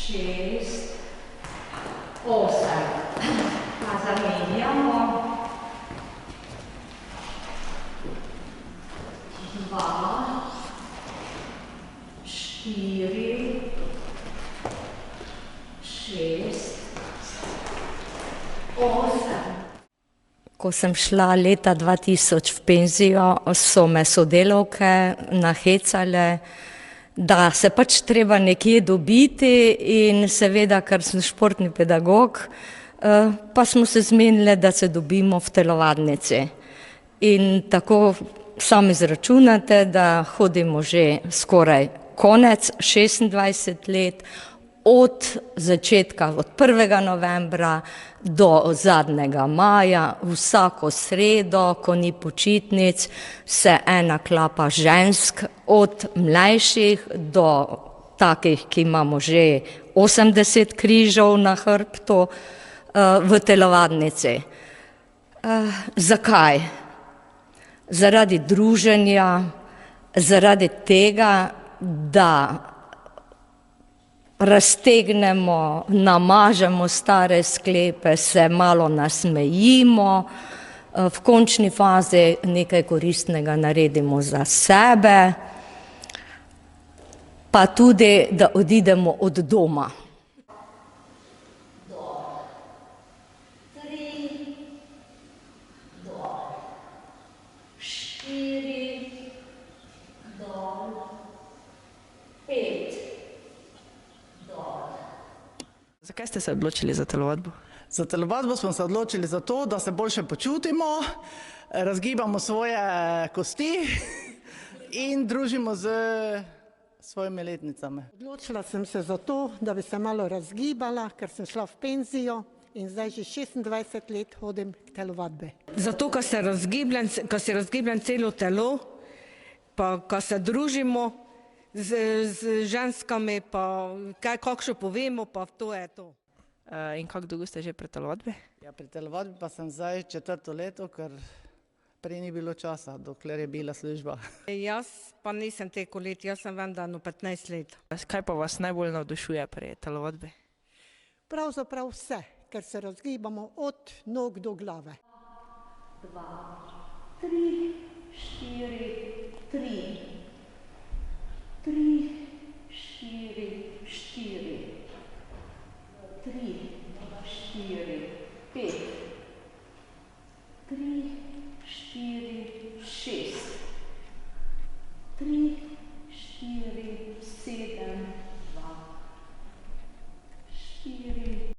6, 8. Pa zamenjamo. 2, 4, 6, 8. Ko sem šla leta 2000 v penzijo, so me sodelavke nahecale, da se pač treba nekje dobiti in seveda, ker sem športni pedagog, pa smo se zmenile, da se dobimo v telovadnici. In tako sami izračunate, da hodimo že skoraj konec 26 let, od začetka, od 1. novembra do zadnjega maja, vsako sredo, ko ni počitnic, se ena klapa žensk, od mlajših do takih, ki imamo že 80 križev na hrbtu, v telovadnici. Zakaj? Zaradi druženja, zaradi tega, da raztegnemo, namažemo stare sklepe, se malo nasmejimo, v končni fazi nekaj koristnega naredimo za sebe, pa tudi, da odidemo od doma. Dol, 3, dol, 4, dol, 5. Zakaj ste se odločili za telovadbo? Za telovadbo smo se odločili zato, da se boljše počutimo, razgibamo svoje kosti in družimo z svojimi letnicami. Odločila sem se zato, da bi se malo razgibala, ker sem šla v penzijo in zdaj že 26 let hodim k telovadbi. Zato, ker se razgibljem celo telo, pa ko se družimo z ženskami, pa kakšno povemo, pa to je to. In kako dolgo ste že pri telovadbi? Ja, pri telovadbi pa sem zdaj 4. leto, ker prej ni bilo časa, dokler je bila služba. Jaz pa nisem teko let, jaz sem vendar 15 let. Kaj pa vas najbolj navdušuje pri telovadbi? Pravzaprav vse, ker se razgibamo od nog do glave. 2, 3, 4, 3. 3, 4, 4, 3, 4, 5, 3, 4, 6, 3, 4, 7, 2, 4,